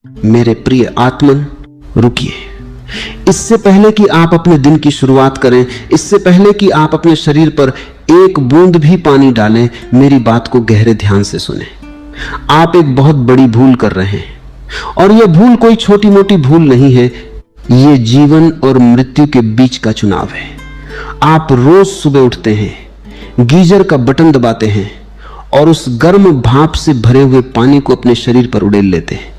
मेरे प्रिय आत्मन, रुकिए। इससे पहले कि आप अपने दिन की शुरुआत करें, इससे पहले कि आप अपने शरीर पर एक बूंद भी पानी डालें, मेरी बात को गहरे ध्यान से सुने। आप एक बहुत बड़ी भूल कर रहे हैं, और यह भूल कोई छोटी मोटी भूल नहीं है। यह जीवन और मृत्यु के बीच का चुनाव है। आप रोज सुबह उठते हैं, गीजर का बटन दबाते हैं और उस गर्म भाप से भरे हुए पानी को अपने शरीर पर उड़ेल लेते हैं।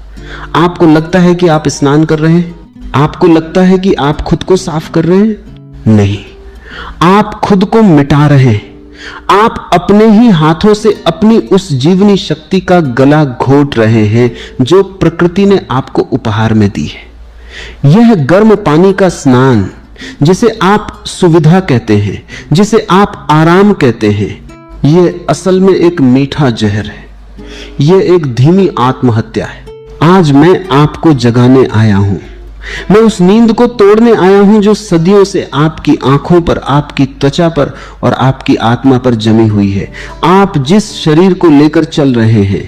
आपको लगता है कि आप स्नान कर रहे हैं, आपको लगता है कि आप खुद को साफ कर रहे हैं। नहीं, आप खुद को मिटा रहे हैं। आप अपने ही हाथों से अपनी उस जीवनी शक्ति का गला घोट रहे हैं जो प्रकृति ने आपको उपहार में दी है। यह गर्म पानी का स्नान, जिसे आप सुविधा कहते हैं, जिसे आप आराम कहते हैं, यह असल में एक मीठा जहर है। यह एक धीमी आत्महत्या है। आज मैं आपको जगाने आया हूं। मैं उस नींद को तोड़ने आया हूं जो सदियों से आपकी आंखों पर, आपकी त्वचा पर और आपकी आत्मा पर जमी हुई है। आप जिस शरीर को लेकर चल रहे हैं,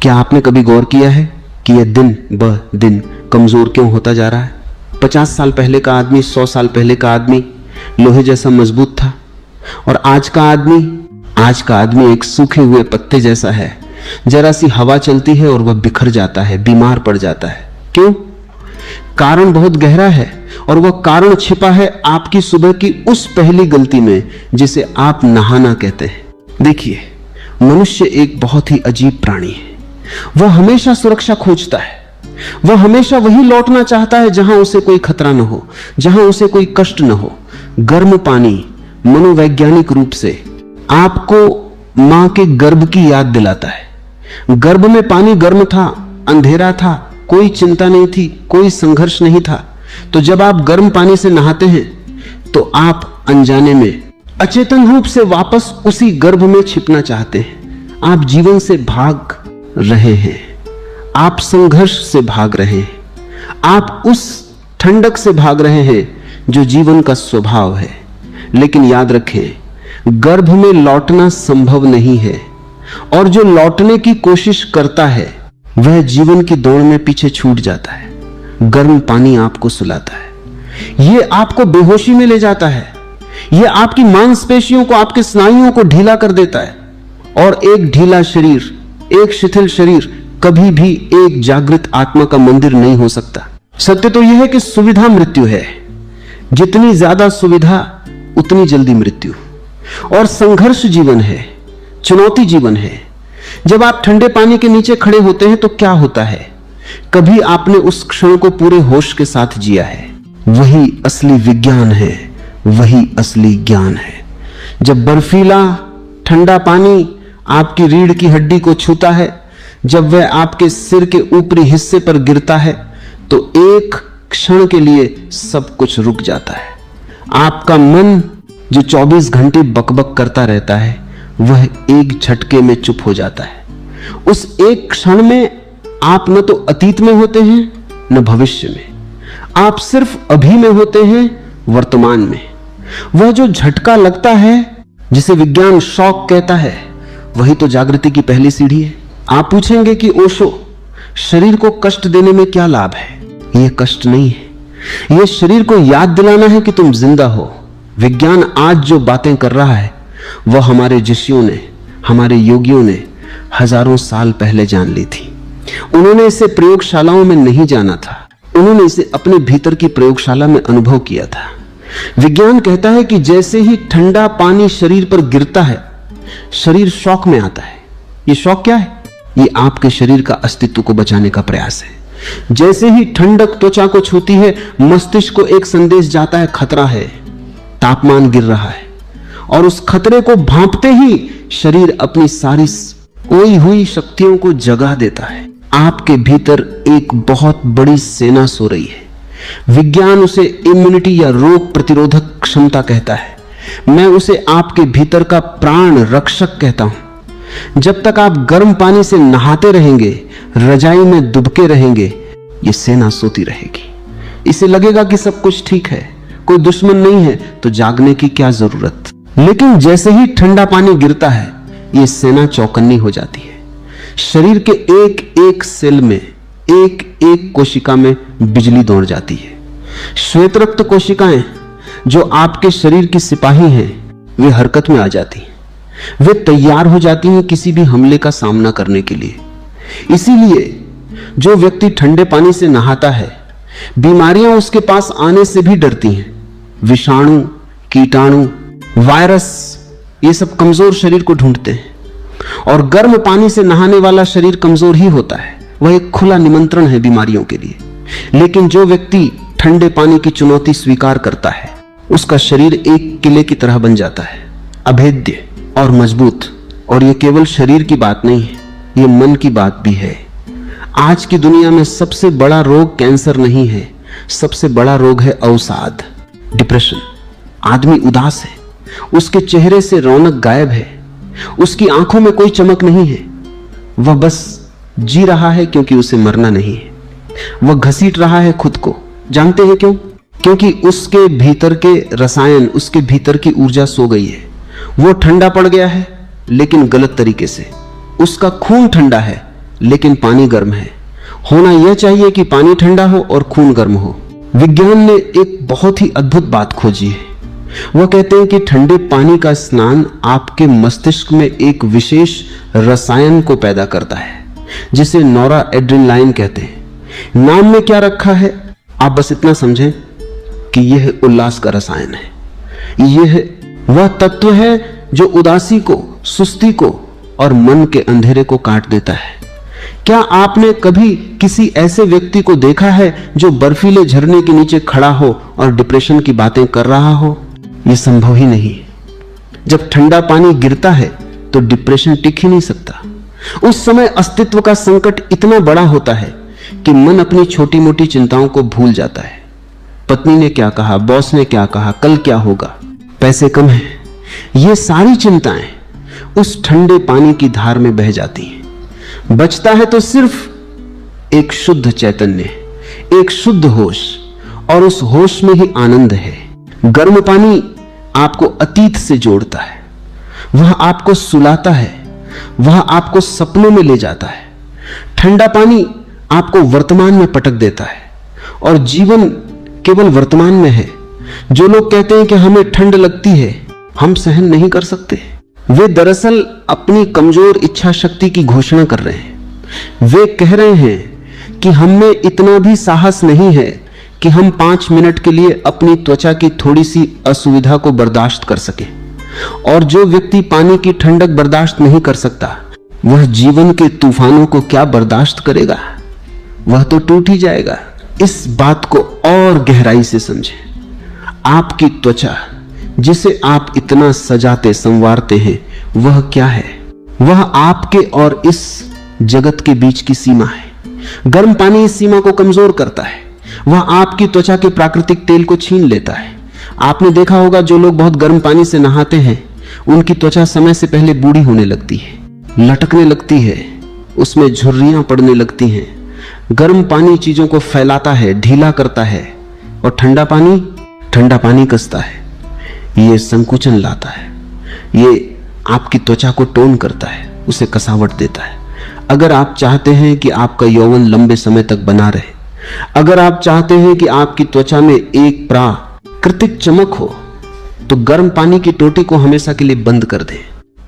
क्या आपने कभी गौर किया है कि यह दिन ब दिन कमजोर क्यों होता जा रहा है? 50 साल पहले का आदमी, 100 साल पहले का आदमी लोहे जैसा मजबूत था, और आज का आदमी एक सूखे हुए पत्ते जैसा है। जरा सी हवा चलती है और वह बिखर जाता है, बीमार पड़ जाता है। क्यों? कारण बहुत गहरा है, और वह कारण छिपा है आपकी सुबह की उस पहली गलती में जिसे आप नहाना कहते हैं। देखिए, मनुष्य एक बहुत ही अजीब प्राणी है। वह हमेशा सुरक्षा खोजता है। वह हमेशा वही लौटना चाहता है जहां उसे कोई खतरा न हो, जहां उसे कोई कष्ट न हो। गर्म पानी मनोवैज्ञानिक रूप से आपको मां के गर्भ की याद दिलाता है। गर्भ में पानी गर्म था, अंधेरा था, कोई चिंता नहीं थी, कोई संघर्ष नहीं था। तो जब आप गर्म पानी से नहाते हैं तो आप अनजाने में, अचेतन रूप से वापस उसी गर्भ में छिपना चाहते हैं। आप जीवन से भाग रहे हैं, आप संघर्ष से भाग रहे हैं, आप उस ठंडक से भाग रहे हैं जो जीवन का स्वभाव है। लेकिन याद रखें, गर्भ में लौटना संभव नहीं है, और जो लौटने की कोशिश करता है वह जीवन की दौड़ में पीछे छूट जाता है। गर्म पानी आपको सुलाता है, यह आपको बेहोशी में ले जाता है, यह आपकी मांसपेशियों को, आपके स्नायुओं को ढीला कर देता है। और एक ढीला शरीर, एक शिथिल शरीर कभी भी एक जागृत आत्मा का मंदिर नहीं हो सकता। सत्य तो यह है कि सुविधा मृत्यु है। जितनी ज्यादा सुविधा उतनी जल्दी मृत्यु। और संघर्ष जीवन है, चुनौती जीवन है। जब आप ठंडे पानी के नीचे खड़े होते हैं तो क्या होता है? कभी आपने उस क्षण को पूरे होश के साथ जिया है। वही असली विज्ञान है, वही असली ज्ञान है। जब बर्फीला ठंडा पानी आपकी रीढ़ की हड्डी को छूता है, जब वह आपके सिर के ऊपरी हिस्से पर गिरता है, तो एक क्षण के लिए सब कुछ रुक जाता है। आपका मन जो 24 घंटे बकबक करता रहता है, वह एक झटके में चुप हो जाता है। उस एक क्षण में आप न तो अतीत में होते हैं न भविष्य में, आप सिर्फ अभी में होते हैं, वर्तमान में। वह जो झटका लगता है, जिसे विज्ञान शॉक कहता है, वही तो जागृति की पहली सीढ़ी है। आप पूछेंगे कि ओशो, शरीर को कष्ट देने में क्या लाभ है? यह कष्ट नहीं है, यह शरीर को याद दिलाना है कि तुम जिंदा हो। विज्ञान आज जो बातें कर रहा है वह हमारे ऋषियों ने, हमारे योगियों ने हजारों साल पहले जान ली थी। उन्होंने इसे प्रयोगशालाओं में नहीं जाना था, उन्होंने इसे अपने भीतर की प्रयोगशाला में अनुभव किया था। विज्ञान कहता है कि जैसे ही ठंडा पानी शरीर पर गिरता है, शरीर शॉक में आता है। यह शॉक क्या है? ये आपके शरीर का अस्तित्व को बचाने का प्रयास है। जैसे ही ठंडक त्वचा को छूती है, मस्तिष्क को एक संदेश जाता है, खतरा है, तापमान गिर रहा है। और उस खतरे को भांपते ही शरीर अपनी सारी खोई हुई शक्तियों को जगा देता है। आपके भीतर एक बहुत बड़ी सेना सो रही है। विज्ञान उसे इम्यूनिटी या रोग प्रतिरोधक क्षमता कहता है। मैं उसे आपके भीतर का प्राण रक्षक कहता हूं। जब तक आप गर्म पानी से नहाते रहेंगे, रजाई में दुबके रहेंगे, ये सेना सोती रहेगी। इसे लगेगा कि सब कुछ ठीक है, कोई दुश्मन नहीं है, तो जागने की क्या जरूरत। लेकिन जैसे ही ठंडा पानी गिरता है, ये सेना चौकन्नी हो जाती है। शरीर के एक एक सेल में, एक एक कोशिका में बिजली दौड़ जाती है। श्वेत कोशिकाएं जो आपके शरीर की सिपाही हैं, वे हरकत में आ जाती हैं। वे तैयार हो जाती हैं किसी भी हमले का सामना करने के लिए। इसीलिए जो व्यक्ति ठंडे पानी से नहाता है, बीमारियां उसके पास आने से भी डरती हैं। विषाणु, कीटाणु, वायरस, ये सब कमजोर शरीर को ढूंढते हैं। और गर्म पानी से नहाने वाला शरीर कमजोर ही होता है। वह एक खुला निमंत्रण है बीमारियों के लिए। लेकिन जो व्यक्ति ठंडे पानी की चुनौती स्वीकार करता है, उसका शरीर एक किले की तरह बन जाता है, अभेद्य और मजबूत। और ये केवल शरीर की बात नहीं है, ये मन की बात भी है। आज की दुनिया में सबसे बड़ा रोग कैंसर नहीं है, सबसे बड़ा रोग है अवसाद, डिप्रेशन। आदमी उदास है, उसके चेहरे से रौनक गायब है, उसकी आंखों में कोई चमक नहीं है। वह बस जी रहा है क्योंकि उसे मरना नहीं है। वह घसीट रहा है खुद को। जानते हैं क्यों? क्योंकि उसके भीतर के रसायन, उसके भीतर की ऊर्जा सो गई है। वो ठंडा पड़ गया है, लेकिन गलत तरीके से। उसका खून ठंडा है, लेकिन पानी गर्म है। होना यह चाहिए कि पानी ठंडा हो और खून गर्म हो। विज्ञान ने एक बहुत ही अद्भुत बात खोजी है। वह कहते हैं कि ठंडे पानी का स्नान आपके मस्तिष्क में एक विशेष रसायन को पैदा करता है, जिसे नोरा एड्रेनालाइन कहते हैं। नाम में क्या रखा है, आप बस इतना समझें कि यह उल्लास का रसायन है। यह वह तत्व है जो उदासी को, सुस्ती को और मन के अंधेरे को काट देता है। क्या आपने कभी किसी ऐसे व्यक्ति को देखा है जो बर्फीले झरने के नीचे खड़ा हो और डिप्रेशन की बातें कर रहा हो? यह संभव ही नहीं। जब ठंडा पानी गिरता है तो डिप्रेशन टिक ही नहीं सकता। उस समय अस्तित्व का संकट इतना बड़ा होता है कि मन अपनी छोटी मोटी चिंताओं को भूल जाता है। पत्नी ने क्या कहा, बॉस ने क्या कहा, कल क्या होगा, पैसे कम हैं, ये सारी चिंताएं उस ठंडे पानी की धार में बह जाती हैं। बचता है तो सिर्फ एक शुद्ध चैतन्य, एक शुद्ध होश, और उस होश में ही आनंद है। गर्म पानी आपको अतीत से जोड़ता है, वह आपको सुलाता है, वह आपको सपनों में ले जाता है। ठंडा पानी आपको वर्तमान में पटक देता है, और जीवन केवल वर्तमान में है। जो लोग कहते हैं कि हमें ठंड लगती है, हम सहन नहीं कर सकते, वे दरअसल अपनी कमजोर इच्छा शक्ति की घोषणा कर रहे हैं। वे कह रहे हैं कि हम में इतना भी साहस नहीं है कि हम 5 मिनट के लिए अपनी त्वचा की थोड़ी सी असुविधा को बर्दाश्त कर सके। और जो व्यक्ति पानी की ठंडक बर्दाश्त नहीं कर सकता, वह जीवन के तूफानों को क्या बर्दाश्त करेगा? वह तो टूट ही जाएगा। इस बात को और गहराई से समझें। आपकी त्वचा, जिसे आप इतना सजाते संवारते हैं, वह क्या है? वह आपके और इस जगत के बीच की सीमा है। गर्म पानी इस सीमा को कमजोर करता है। वह आपकी त्वचा के प्राकृतिक तेल को छीन लेता है। आपने देखा होगा, जो लोग बहुत गर्म पानी से नहाते हैं, उनकी त्वचा समय से पहले बूढ़ी होने लगती है, लटकने लगती है, उसमें झुर्रियां पड़ने लगती हैं। गर्म पानी चीजों को फैलाता है, ढीला करता है, और ठंडा पानी कसता है, ये संकुचन लाता है, ये आपकी त्वचा को टोन करता है, उसे कसावट देता है। अगर आप चाहते हैं कि आपका यौवन लंबे समय तक बना रहे, अगर आप चाहते हैं कि आपकी त्वचा में एक प्राकृतिक चमक हो, तो गर्म पानी की टोटी को हमेशा के लिए बंद कर दें।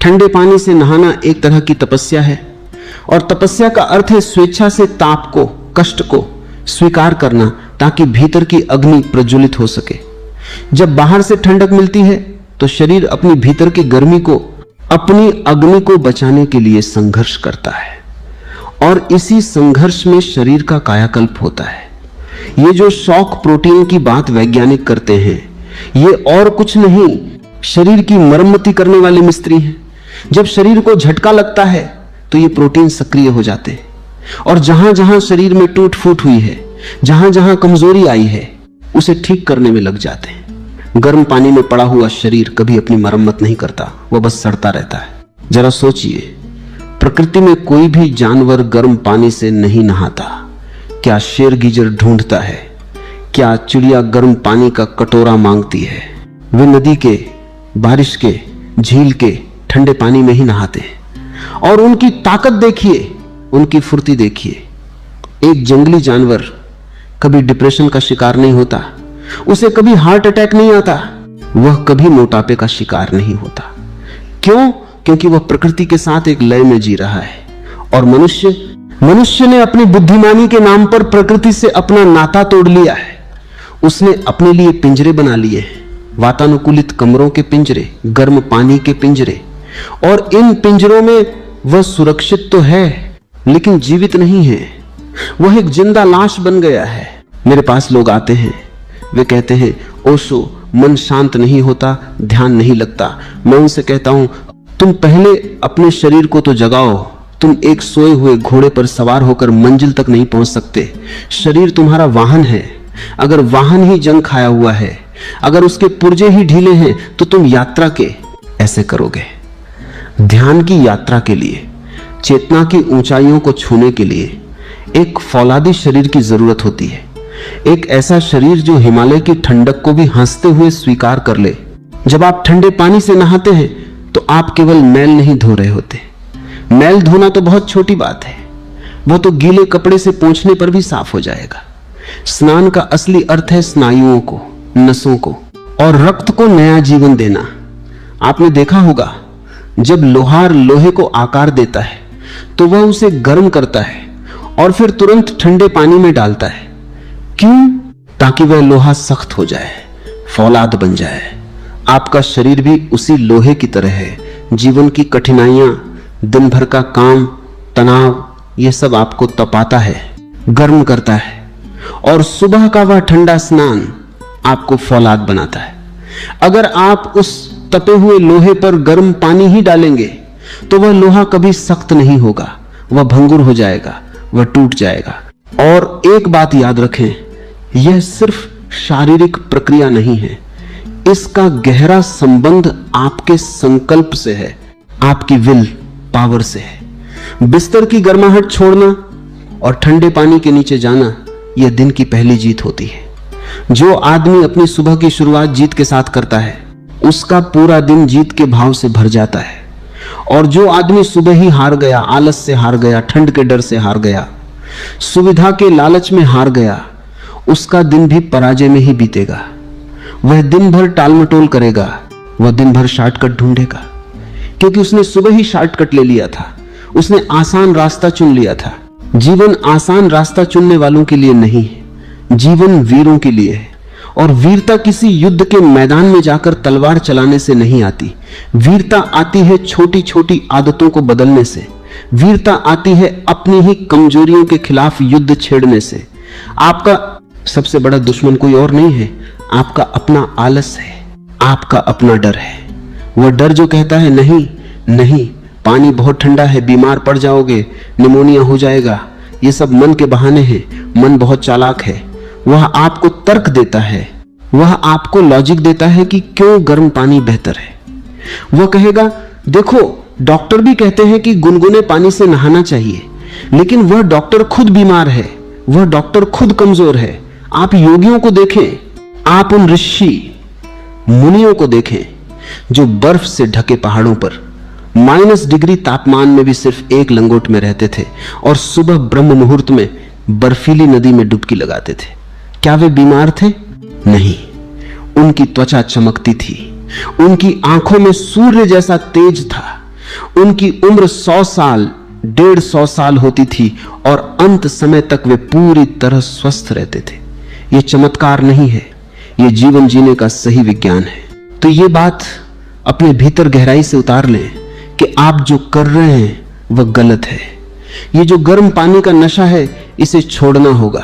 ठंडे पानी से नहाना एक तरह की तपस्या है, और तपस्या का अर्थ है स्वेच्छा से ताप को, कष्ट को स्वीकार करना, ताकि भीतर की अग्नि प्रज्वलित हो सके। जब बाहर से ठंडक मिलती है तो शरीर अपनी भीतर की गर्मी को, अपनी अग्नि को बचाने के लिए संघर्ष करता है, और इसी संघर्ष में शरीर का कायाकल्प होता है। ये जो शॉक प्रोटीन की बात वैज्ञानिक करते हैं, ये और कुछ नहीं, शरीर की मरम्मती करने वाले मिस्त्री हैं। जब शरीर को झटका लगता है तो ये प्रोटीन सक्रिय हो जाते हैं, और जहां जहां शरीर में टूट फूट हुई है, जहां जहां कमजोरी आई है, उसे ठीक करने में लग जाते हैं। गर्म पानी में पड़ा हुआ शरीर कभी अपनी मरम्मत नहीं करता, वह बस सड़ता रहता है। जरा सोचिए, प्रकृति में कोई भी जानवर गर्म पानी से नहीं नहाता। क्या शेर गीजर ढूंढता है? क्या चिड़िया गर्म पानी का कटोरा मांगती है? वे नदी के, बारिश के, झील के ठंडे पानी में ही नहाते हैं। और उनकी ताकत देखिए, उनकी फुर्ती देखिए। एक जंगली जानवर कभी डिप्रेशन का शिकार नहीं होता, उसे कभी हार्ट अटैक नहीं आता, वह कभी मोटापे का शिकार नहीं होता। क्यों? क्योंकि वह प्रकृति के साथ एक लय में जी रहा है। और मनुष्य ने अपनी बुद्धिमानी के नाम पर प्रकृति से अपना नाता तोड़ लिया है। उसने अपने लिए पिंजरे बना लिए हैं, वातानुकूलित कमरों के पिंजरे, गर्म पानी के पिंजरे, और इन पिंजरों में वह सुरक्षित तो है लेकिन जीवित नहीं है। वह एक जिंदा लाश बन गया है। मेरे पास लोग आते हैं, वे कहते हैं ओशो, मन शांत नहीं होता, ध्यान नहीं लगता। मैं उनसे कहता हूं, तुम पहले अपने शरीर को तो जगाओ। तुम एक सोए हुए घोड़े पर सवार होकर मंजिल तक नहीं पहुंच सकते। शरीर तुम्हारा वाहन है। अगर वाहन ही जंग खाया हुआ है, अगर उसके पुर्जे ही ढीले हैं, तो तुम यात्रा के ऐसे करोगे। ध्यान की यात्रा के लिए, चेतना की ऊंचाइयों को छूने के लिए एक फौलादी शरीर की जरूरत होती है। एक ऐसा शरीर जो हिमालय की ठंडक को भी हंसते हुए स्वीकार कर ले। जब आप ठंडे पानी से नहाते हैं तो आप केवल मैल नहीं धो रहे होते। मैल धोना तो बहुत छोटी बात है, वह तो गीले कपड़े से पोंछने पर भी साफ हो जाएगा। स्नान का असली अर्थ है स्नायुओं को, नसों को और रक्त को नया जीवन देना। आपने देखा होगा, जब लोहार लोहे को आकार देता है तो वह उसे गर्म करता है और फिर तुरंत ठंडे पानी में डालता है। क्यों? ताकि वह लोहा सख्त हो जाए, फौलाद बन जाए। आपका शरीर भी उसी लोहे की तरह है। जीवन की कठिनाइयां, दिन भर का काम, तनाव, यह सब आपको तपाता है, गर्म करता है, और सुबह का वह ठंडा स्नान आपको फौलाद बनाता है। अगर आप उस तपे हुए लोहे पर गर्म पानी ही डालेंगे तो वह लोहा कभी सख्त नहीं होगा, वह भंगुर हो जाएगा, वह टूट जाएगा। और एक बात याद रखें, यह सिर्फ शारीरिक प्रक्रिया नहीं है, इसका गहरा संबंध आपके संकल्प से है, आपकी विल पावर से है। बिस्तर की गर्माहट छोड़ना और ठंडे पानी के नीचे जाना, यह दिन की पहली जीत होती है। जो आदमी अपनी सुबह की शुरुआत जीत के साथ करता है, उसका पूरा दिन जीत के भाव से भर जाता है। और जो आदमी सुबह ही हार गया, आलस से हार गया, ठंड के डर से हार गया, सुविधा के लालच में हार गया, उसका दिन भी पराजय में ही बीतेगा। वह दिन भर टालमटोल करेगा, वह दिन भर शॉर्टकट ढूंढेगा, क्योंकि उसने सुबह ही शॉर्टकट ले लिया था, उसने आसान रास्ता चुन लिया था। जीवन आसान रास्ता चुनने वालों के लिए नहीं है, जीवन वीरों के लिए है। और वीरता किसी युद्ध के मैदान में जाकर तलवार चलाने से नहीं आती। वीरता आती है छोटी छोटी आदतों को बदलने से। वीरता आती है अपनी ही कमजोरियों के खिलाफ युद्ध छेड़ने से। आपका सबसे बड़ा दुश्मन कोई और नहीं है, आपका अपना आलस है, आपका अपना डर है। वह डर जो कहता है नहीं नहीं, पानी बहुत ठंडा है, बीमार पड़ जाओगे, निमोनिया हो जाएगा, ये सब मन के बहाने हैं, मन बहुत चालाक है। वह आपको तर्क देता है, वह आपको लॉजिक देता है कि क्यों गर्म पानी बेहतर है। वह कहेगा देखो, डॉक्टर भी कहते हैं कि गुनगुने पानी से नहाना चाहिए, लेकिन वह डॉक्टर खुद बीमार है, वह डॉक्टर खुद कमजोर है। आप योगियों को देखें, आप उन ऋषि मुनियों को देखें जो बर्फ से ढके पहाड़ों पर -डिग्री तापमान में भी सिर्फ एक लंगोट में रहते थे और सुबह ब्रह्म मुहूर्त में बर्फीली नदी में डुबकी लगाते थे। क्या वे बीमार थे? नहीं। उनकी त्वचा चमकती थी, उनकी आंखों में सूर्य जैसा तेज था, उनकी उम्र 100 साल 150 साल होती थी और अंत समय तक वे पूरी तरह स्वस्थ रहते थे। ये चमत्कार नहीं है, ये जीवन जीने का सही विज्ञान है। तो ये बात अपने भीतर गहराई से उतार लें कि आप जो कर रहे हैं वह गलत है। ये जो गर्म पानी का नशा है, इसे छोड़ना होगा।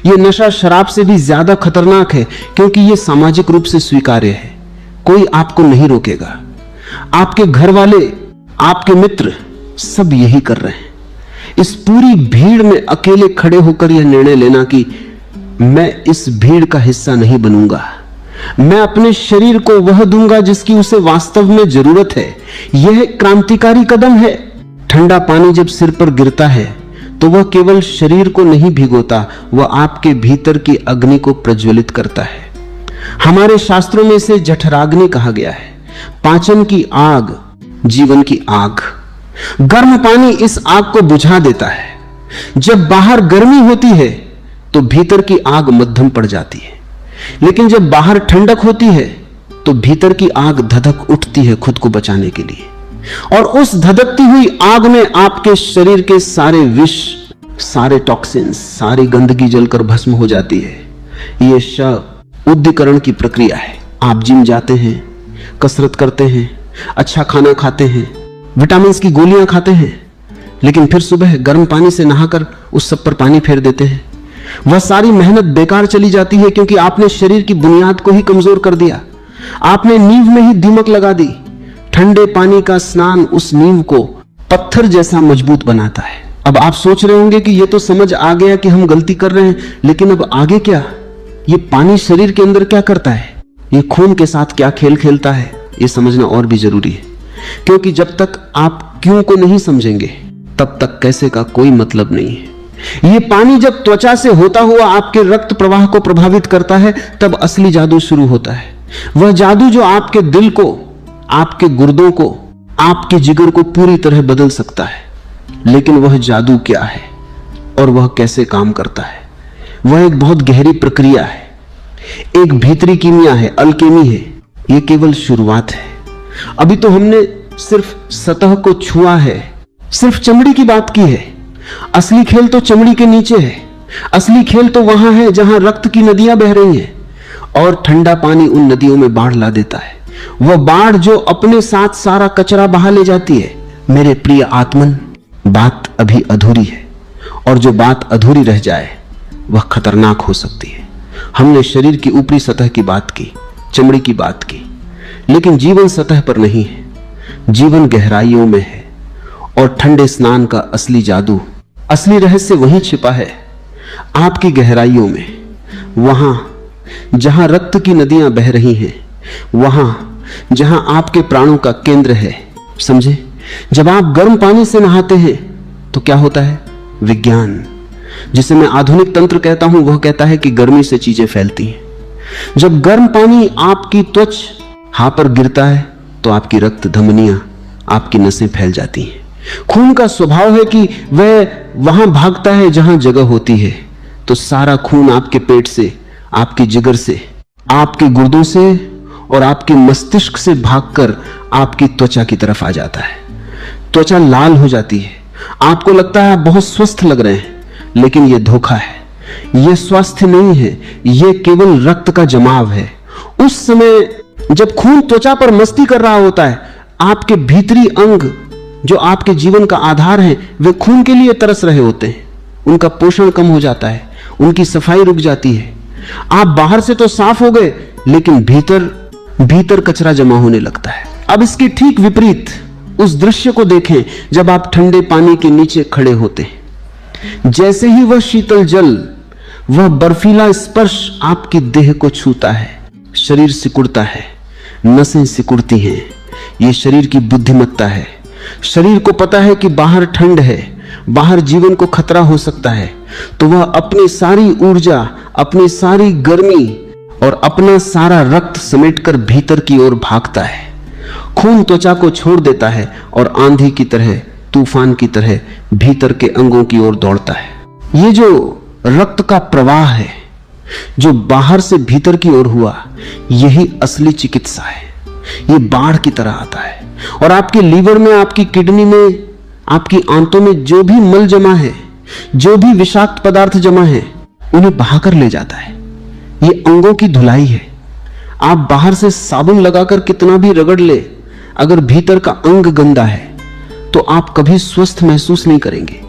यह नशा शराब से भी ज्यादा खतरनाक है, क्योंकि यह सामाजिक रूप से स्वीकार्य है, कोई आपको नहीं रोकेगा। आपके घर वाले, आपके मित्र सब यही कर रहे हैं। इस पूरी भीड़ में अकेले खड़े होकर यह निर्णय लेना कि मैं इस भीड़ का हिस्सा नहीं बनूंगा, मैं अपने शरीर को वह दूंगा जिसकी उसे वास्तव में जरूरत है, यह क्रांतिकारी कदम है। ठंडा पानी जब सिर पर गिरता है तो वह केवल शरीर को नहीं भिगोता, वह आपके भीतर की अग्नि को प्रज्वलित करता है। हमारे शास्त्रों में इसे जठराग्नि कहा गया है, पाचन की आग, जीवन की आग। गर्म पानी इस आग को बुझा देता है। जब बाहर गर्मी होती है तो भीतर की आग मध्यम पड़ जाती है, लेकिन जब बाहर ठंडक होती है तो भीतर की आग धधक उठती है खुद को बचाने के लिए। और उस धधकती हुई आग में आपके शरीर के सारे विष, सारे टॉक्सिन्स, सारी गंदगी जलकर भस्म हो जाती है। यह शुद्धिकरण की प्रक्रिया है। आप जिम जाते हैं, कसरत करते हैं, अच्छा खाना खाते हैं, विटामिन की गोलियां खाते हैं, लेकिन फिर सुबह गर्म पानी से नहाकर उस सब पर पानी फेर देते हैं। वह सारी मेहनत बेकार चली जाती है, क्योंकि आपने शरीर की बुनियाद को ही कमजोर कर दिया। आपने नींव में ही दीमक लगा दी। ठंडे पानी का स्नान उस नींव को पत्थर जैसा मजबूत बनाता है। अब आप सोच रहे होंगे कि ये तो समझ आ गया कि हम गलती कर रहे हैं, लेकिन अब आगे क्या? ये पानी शरीर के अंदर क्या करता है? ये खून के साथ क्या खेल खेलता है? ये समझना और भी जरूरी है, क्योंकि जब तक आप क्यों को नहीं समझेंगे तब तक कैसे का कोई मतलब नहीं है। ये पानी जब त्वचा से होता हुआ आपके रक्त प्रवाह को प्रभावित करता है, तब असली जादू शुरू होता है। वह जादू जो आपके दिल को, आपके गुर्दों को, आपके जिगर को पूरी तरह बदल सकता है। लेकिन वह जादू क्या है और वह कैसे काम करता है? वह एक बहुत गहरी प्रक्रिया है, एक भीतरी कीमिया है, अल्केमी है। यह केवल शुरुआत है। अभी तो हमने सिर्फ सतह को छुआ है, सिर्फ चमड़ी की बात की है। असली खेल तो चमड़ी के नीचे है। असली खेल तो वहां है जहां रक्त की नदियां बह रही हैं और ठंडा पानी उन नदियों में बाढ़ ला देता है। वह बाढ़ जो अपने साथ सारा कचरा बहा ले जाती है। मेरे प्रिय आत्मन, बात अभी अधूरी है, और जो बात अधूरी रह जाए वह खतरनाक हो सकती है। हमने शरीर की ऊपरी सतह की बात की, चमड़ी की बात की, लेकिन जीवन सतह पर नहीं है। जीवन गहराइयों में है, और ठंडे स्नान का असली जादू, असली रहस्य वहीं छिपा है, आपकी गहराइयों में। वहां जहां रक्त की नदियां बह रही हैं, वहां जहां आपके प्राणों का केंद्र है। समझे? जब आप गर्म पानी से नहाते हैं तो क्या होता है? विज्ञान, जिसे मैं आधुनिक तंत्र कहता हूं, वह कहता है कि गर्मी से चीजें फैलती हैं। जब गर्म पानी आपकी त्वचा पर गिरता है तो आपकी रक्त धमनियां, आपकी नसें फैल जाती हैं। खून का स्वभाव है कि वह वहां भागता है जहां जगह होती है। तो सारा खून आपके पेट से, आपकी जिगर से, आपके गुर्दों से और आपके मस्तिष्क से भागकर आपकी त्वचा की तरफ आ जाता है। त्वचा लाल हो जाती है। आपको लगता है आप बहुत स्वस्थ लग रहे हैं, लेकिन यह धोखा है। यह स्वास्थ्य नहीं है, यह केवल रक्त का जमाव है। उस समय जब खून त्वचा पर मस्ती कर रहा होता है, आपके भीतरी अंग जो आपके जीवन का आधार है, वे खून के लिए तरस रहे होते हैं। उनका पोषण कम हो जाता है, उनकी सफाई रुक जाती है। आप बाहर से तो साफ हो गए, लेकिन भीतर कचरा जमा होने लगता है। अब इसके ठीक विपरीत उस दृश्य को देखें जब आप ठंडे पानी के नीचे खड़े होते हैं। जैसे ही वह शीतल जल, वह बर्फीला स्पर्श आपकी देह को छूता है, शरीर सिकुड़ता है, नसें सिकुड़ती हैं। यह शरीर की बुद्धिमत्ता है। शरीर को पता है कि बाहर ठंड है, बाहर जीवन को खतरा हो सकता है, तो वह अपनी सारी ऊर्जा, अपनी सारी गर्मी और अपना सारा रक्त समेटकर भीतर की ओर भागता है। खून त्वचा को छोड़ देता है और आंधी की तरह, तूफान की तरह भीतर के अंगों की ओर दौड़ता है। ये जो रक्त का प्रवाह है, जो बाहर से भीतर की ओर हुआ, यही असली चिकित्सा है। ये बाढ़ की तरह आता है और आपके लीवर में, आपकी किडनी में, आपकी आंतों में जो भी मल जमा है, जो भी विषाक्त पदार्थ जमा है, उन्हें बहाकर ले जाता है। ये अंगों की धुलाई है। आप बाहर से साबुन लगाकर कितना भी रगड़ ले, अगर भीतर का अंग गंदा है तो आप कभी स्वस्थ महसूस नहीं करेंगे।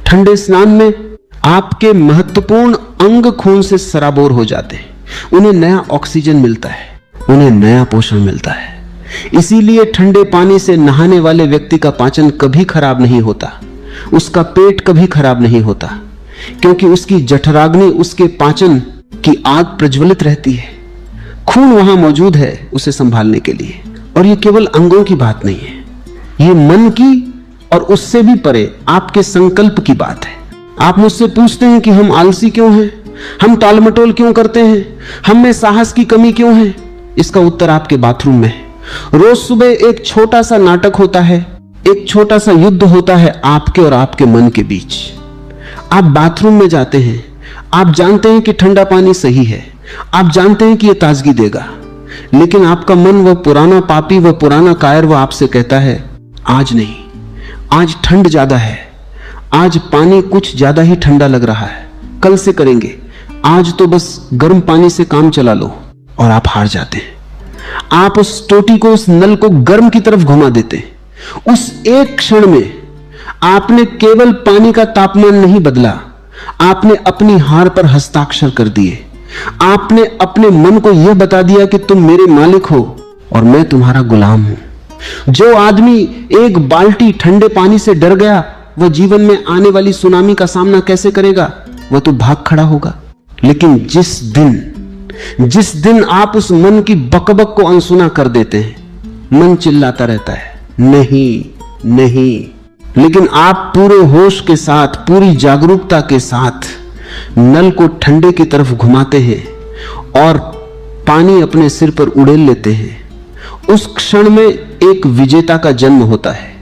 ठंडे स्नान में आपके महत्वपूर्ण अंग खून से सराबोर हो जाते हैं। उन्हें नया ऑक्सीजन मिलता है, उन्हें नया पोषण मिलता है। इसीलिए ठंडे पानी से नहाने वाले व्यक्ति का पाचन कभी खराब नहीं होता, उसका पेट कभी खराब नहीं होता, क्योंकि उसकी जठराग्नि, उसके पाचन की आग प्रज्वलित रहती है। खून वहां मौजूद है उसे संभालने के लिए। और ये केवल अंगों की बात नहीं है, ये मन की और उससे भी परे आपके संकल्प की बात है। आप मुझसे पूछते हैं कि हम आलसी क्यों हैं, हम टालमटोल क्यों करते हैं, हम में साहस की कमी क्यों है? इसका उत्तर आपके बाथरूम में है। रोज सुबह एक छोटा सा नाटक होता है, एक छोटा सा युद्ध होता है आपके और आपके मन के बीच। आप बाथरूम में जाते हैं, आप जानते हैं कि ठंडा पानी सही है, आप जानते हैं कि यह ताजगी देगा, लेकिन आपका मन, वह पुराना पापी, वह पुराना कायर, वह आपसे कहता है आज नहीं, आज ठंड ज्यादा है, आज पानी कुछ ज्यादा ही ठंडा लग रहा है, कल से करेंगे, आज तो बस गर्म पानी से काम चला लो। और आप हार जाते हैं। आप उस टोटी को, उस नल को गर्म की तरफ घुमा देते हैं। उस एक क्षण में आपने केवल पानी का तापमान नहीं बदला, आपने अपनी हार पर हस्ताक्षर कर दिए। आपने अपने मन को यह बता दिया कि तुम मेरे मालिक हो और मैं तुम्हारा गुलाम हूं। जो आदमी एक बाल्टी ठंडे पानी से डर गया, वह जीवन में आने वाली सुनामी का सामना कैसे करेगा? वह तो भाग खड़ा होगा। लेकिन जिस दिन आप उस मन की बकबक को अनसुना कर देते हैं, मन चिल्लाता रहता है नहीं नहीं, लेकिन आप पूरे होश के साथ, पूरी जागरूकता के साथ नल को ठंडे की तरफ घुमाते हैं और पानी अपने सिर पर उड़ेल लेते हैं। उस क्षण में एक विजेता का जन्म होता है।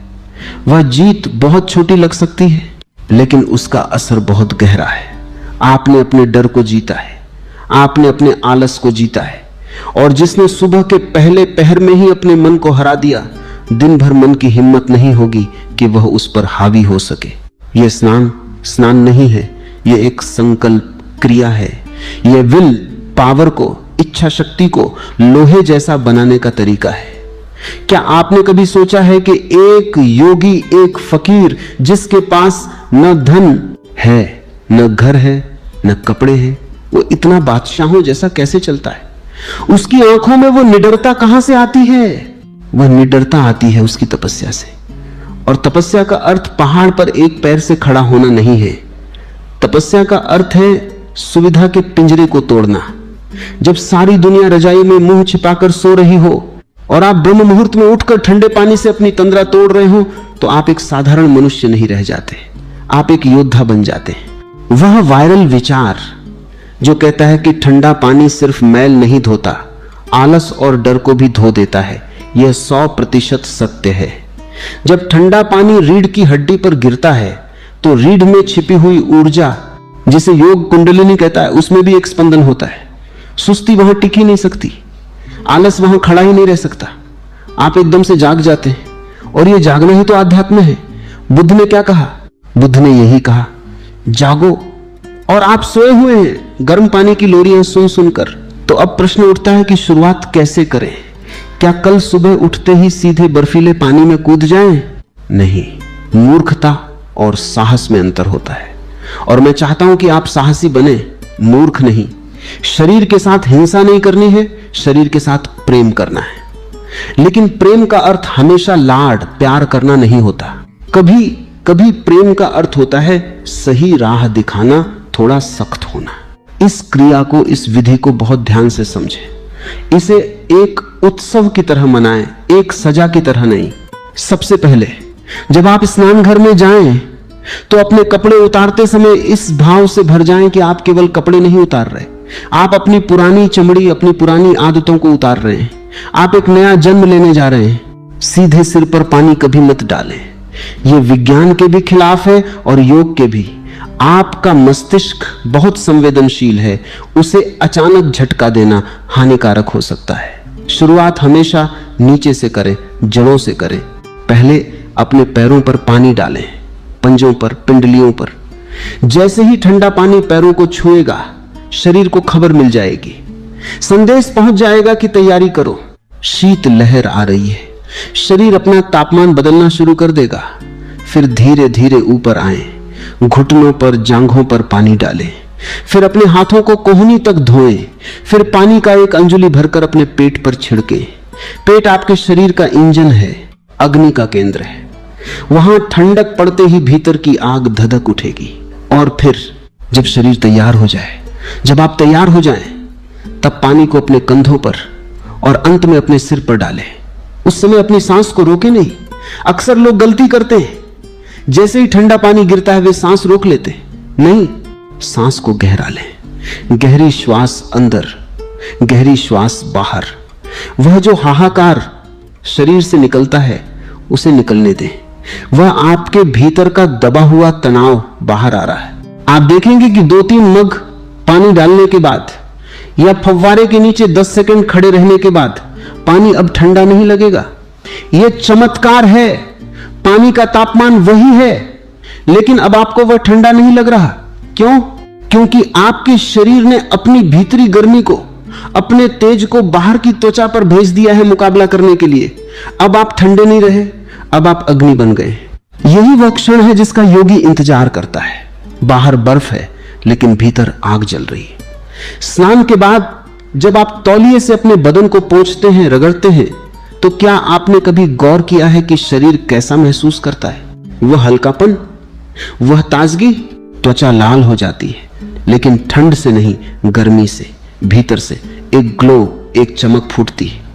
वह जीत बहुत छोटी लग सकती है, लेकिन उसका असर बहुत गहरा है। आपने अपने डर को जीता है, आपने अपने आलस को जीता है, और जिसने सुबह के पहले पहर में ही अपने मन को हरा दिया, दिन भर मन की हिम्मत नहीं होगी कि वह उस पर हावी हो सके। यह स्नान नहीं है, यह एक संकल्प क्रिया है। यह विल पावर को, इच्छा शक्ति को लोहे जैसा बनाने का तरीका है। क्या आपने कभी सोचा है कि एक योगी, एक फकीर, जिसके पास न धन है, न घर है, न कपड़े हैं, वो इतना बादशाहों जैसा कैसे चलता है? उसकी आंखों में वो निडरता कहां से आती है? वह निडरता आती है उसकी तपस्या से। और तपस्या का अर्थ पहाड़ पर एक पैर से खड़ा होना नहीं है। तपस्या का अर्थ है सुविधा के पिंजरे को तोड़ना। जब सारी दुनिया रजाई में मुंह छिपाकर सो रही हो और आप ब्रह्म मुहूर्त में उठकर ठंडे पानी से अपनी तंद्रा तोड़ रहे हो, तो आप एक साधारण मनुष्य नहीं रह जाते, आप एक योद्धा बन जाते हैं। वह वायरल विचार जो कहता है कि ठंडा पानी सिर्फ मैल नहीं धोता, आलस और डर को भी धो देता है, यह 100% सत्य है। जब ठंडा पानी रीढ़ की हड्डी पर गिरता है, तो रीढ़ में छिपी हुई ऊर्जा, जिसे योग कुंडलिनी कहता है, उसमें भी एक स्पंदन होता है। सुस्ती वहां टिकी नहीं सकती, आलस वहां खड़ा ही नहीं रह सकता, आप एकदम से जाग जाते हैं। और यह जागना ही तो आध्यात्म है। बुद्ध ने क्या कहा? बुद्ध ने यही कहा, जागो। और आप सोए हुए हैं गर्म पानी की लोरियां सुन सुनकर। तो अब प्रश्न उठता है कि शुरुआत कैसे करें? क्या कल सुबह उठते ही सीधे बर्फीले पानी में कूद जाएं? नहीं, मूर्खता और साहस में अंतर होता है। और मैं चाहता हूं कि आप साहसी बने, मूर्ख नहीं। शरीर के साथ हिंसा नहीं करनी है, शरीर के साथ प्रेम करना है। लेकिन प्रेम का अर्थ हमेशा लाड प्यार करना नहीं होता। कभी कभी प्रेम का अर्थ होता है सही राह दिखाना, थोड़ा सख्त होना। इस क्रिया को, इस विधि को बहुत ध्यान से समझें। इसे एक उत्सव की तरह मनाएं, एक सजा की तरह नहीं। सबसे पहले जब आप स्नान घर में जाएं, तो अपने कपड़े उतारते समय इस भाव से भर जाएं कि आप केवल कपड़े नहीं उतार रहे, आप अपनी पुरानी चमड़ी, अपनी पुरानी आदतों को उतार रहे हैं। आप एक नया जन्म लेने जा रहे हैं। सीधे सिर पर पानी कभी मत डालें, यह विज्ञान के भी खिलाफ है और योग के भी। आपका मस्तिष्क बहुत संवेदनशील है, उसे अचानक झटका देना हानिकारक हो सकता है। शुरुआत हमेशा नीचे से करें, जड़ों से करें। पहले अपने पैरों पर पानी डालें, पंजों पर, पिंडलियों पर। जैसे ही ठंडा पानी पैरों को छुएगा, शरीर को खबर मिल जाएगी, संदेश पहुंच जाएगा कि तैयारी करो, शीत लहर आ रही है। शरीर अपना तापमान बदलना शुरू कर देगा। फिर धीरे धीरे ऊपर आए, घुटनों पर, जांघों पर पानी डालें। फिर अपने हाथों को कोहनी तक धोएं। फिर पानी का एक अंजुली भरकर अपने पेट पर छिड़कें। पेट आपके शरीर का इंजन है, अग्नि का केंद्र है। वहां ठंडक पड़ते ही भीतर की आग धधक उठेगी। और फिर जब शरीर तैयार हो जाए, जब आप तैयार हो जाएं, तब पानी को अपने कंधों पर और अंत में अपने सिर पर डालें। उस समय अपनी सांस को रोके नहीं। अक्सर लोग गलती करते हैं, जैसे ही ठंडा पानी गिरता है वे सांस रोक लेते। नहीं, सांस को गहरा लें। गहरी श्वास अंदर, गहरी श्वास बाहर। वह जो हाहाकार शरीर से निकलता है उसे निकलने दें। वह आपके भीतर का दबा हुआ तनाव बाहर आ रहा है। आप देखेंगे कि 2-3 मग पानी डालने के बाद या फव्वारे के नीचे 10 सेकंड खड़े रहने के बाद पानी अब ठंडा नहीं लगेगा। यह चमत्कार है। पानी का तापमान वही है, लेकिन अब आपको वह ठंडा नहीं लग रहा। क्यों? क्योंकि आपके शरीर ने अपनी भीतरी गर्मी को, अपने तेज को बाहर की त्वचा पर भेज दिया है मुकाबला करने के लिए। अब आप ठंडे नहीं रहे, अब आप अग्नि बन गए। यही वह क्षण है जिसका योगी इंतजार करता है। बाहर बर्फ है लेकिन भीतर आग जल रही है। स्नान के बाद जब आप तौलिए से अपने बदन को पोंछते हैं, रगड़ते हैं, तो क्या आपने कभी गौर किया है कि शरीर कैसा महसूस करता है? वह हल्कापन, वह ताजगी। त्वचा लाल हो जाती है, लेकिन ठंड से नहीं, गर्मी से, भीतर से एक ग्लो, एक चमक फूटती है।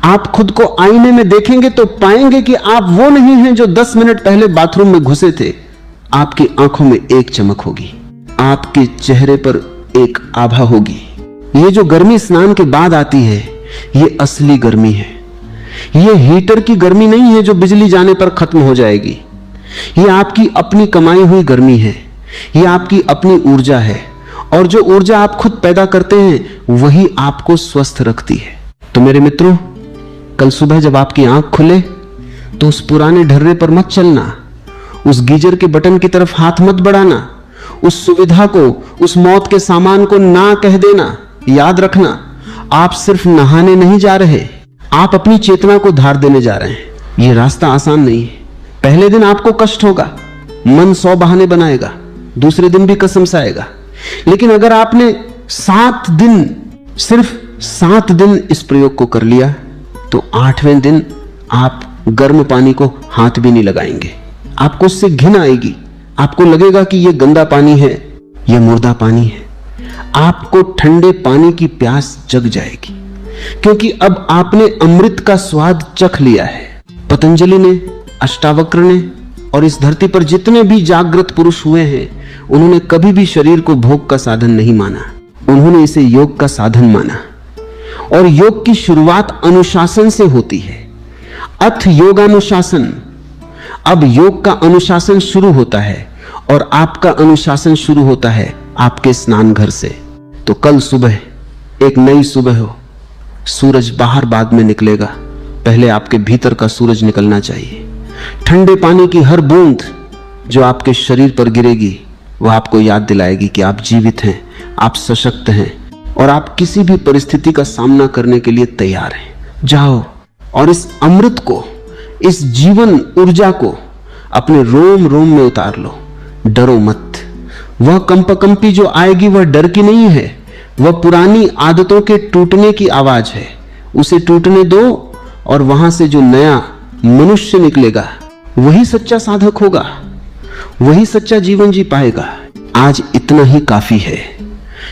आप खुद को आईने में देखेंगे तो पाएंगे कि आप वो नहीं हैं जो 10 मिनट पहले बाथरूम में घुसे थे। आपकी आंखों में एक चमक होगी, आपके चेहरे पर एक आभा होगी। ये जो गर्मी स्नान के बाद आती है, ये असली गर्मी है। ये हीटर की गर्मी नहीं है जो बिजली जाने पर खत्म हो जाएगी। ये आपकी अपनी कमाई हुई गर्मी है। ये आपकी अपनी ऊर्जा है, और जो ऊर्जा आप खुद पैदा करते हैं वही आपको स्वस्थ रखती है। तो मेरे मित्रों, कल सुबह जब आपकी आंख खुले तो उस पुराने ढर्रे पर मत चलना, उस गीजर के बटन की तरफ हाथ मत बढ़ाना, उस सुविधा को, उस मौत के सामान को ना कह देना। याद रखना, आप सिर्फ नहाने नहीं जा रहे, आप अपनी चेतना को धार देने जा रहे हैं। यह रास्ता आसान नहीं है। पहले दिन आपको कष्ट होगा, मन 100 बहाने बनाएगा, दूसरे दिन भी कसम साएगा। लेकिन अगर आपने 7 दिन, सिर्फ 7 दिन इस प्रयोग को कर लिया, तो 8वें दिन आप गर्म पानी को हाथ भी नहीं लगाएंगे। आपको उससे घिन आएगी, आपको लगेगा कि यह गंदा पानी है, यह मुर्दा पानी है। आपको ठंडे पानी की प्यास जग जाएगी, क्योंकि अब आपने अमृत का स्वाद चख लिया है। पतंजलि ने, अष्टावक्र ने और इस धरती पर जितने भी जागृत पुरुष हुए हैं, उन्होंने कभी भी शरीर को भोग का साधन नहीं माना, उन्होंने इसे योग का साधन माना। और योग की शुरुआत अनुशासन से होती है। अथ योगानुशासन। अब योग का अनुशासन शुरू होता है, और आपका अनुशासन शुरू होता है आपके स्नान घर से। तो कल सुबह एक नई सुबह हो, सूरज बाहर बाद में निकलेगा, पहले आपके भीतर का सूरज निकलना चाहिए। ठंडे पानी की हर बूंद जो आपके शरीर पर गिरेगी, वह आपको याद दिलाएगी कि आप जीवित हैं, आप सशक्त हैं, और आप किसी भी परिस्थिति का सामना करने के लिए तैयार हैं। जाओ और इस अमृत को, इस जीवन ऊर्जा को अपने रोम रोम में उतार लो। डरो मत। वह कंपकंपी जो आएगी वह डर की नहीं है, वह पुरानी आदतों के टूटने की आवाज है। उसे टूटने दो, और वहां से जो नया मनुष्य निकलेगा वही सच्चा साधक होगा, वही सच्चा जीवन जी पाएगा। आज इतना ही काफी है,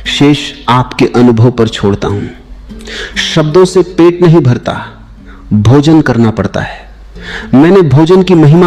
शेष आपके अनुभव पर छोड़ता हूं। शब्दों से पेट नहीं भरता, भोजन करना पड़ता है। मैंने भोजन की महिमा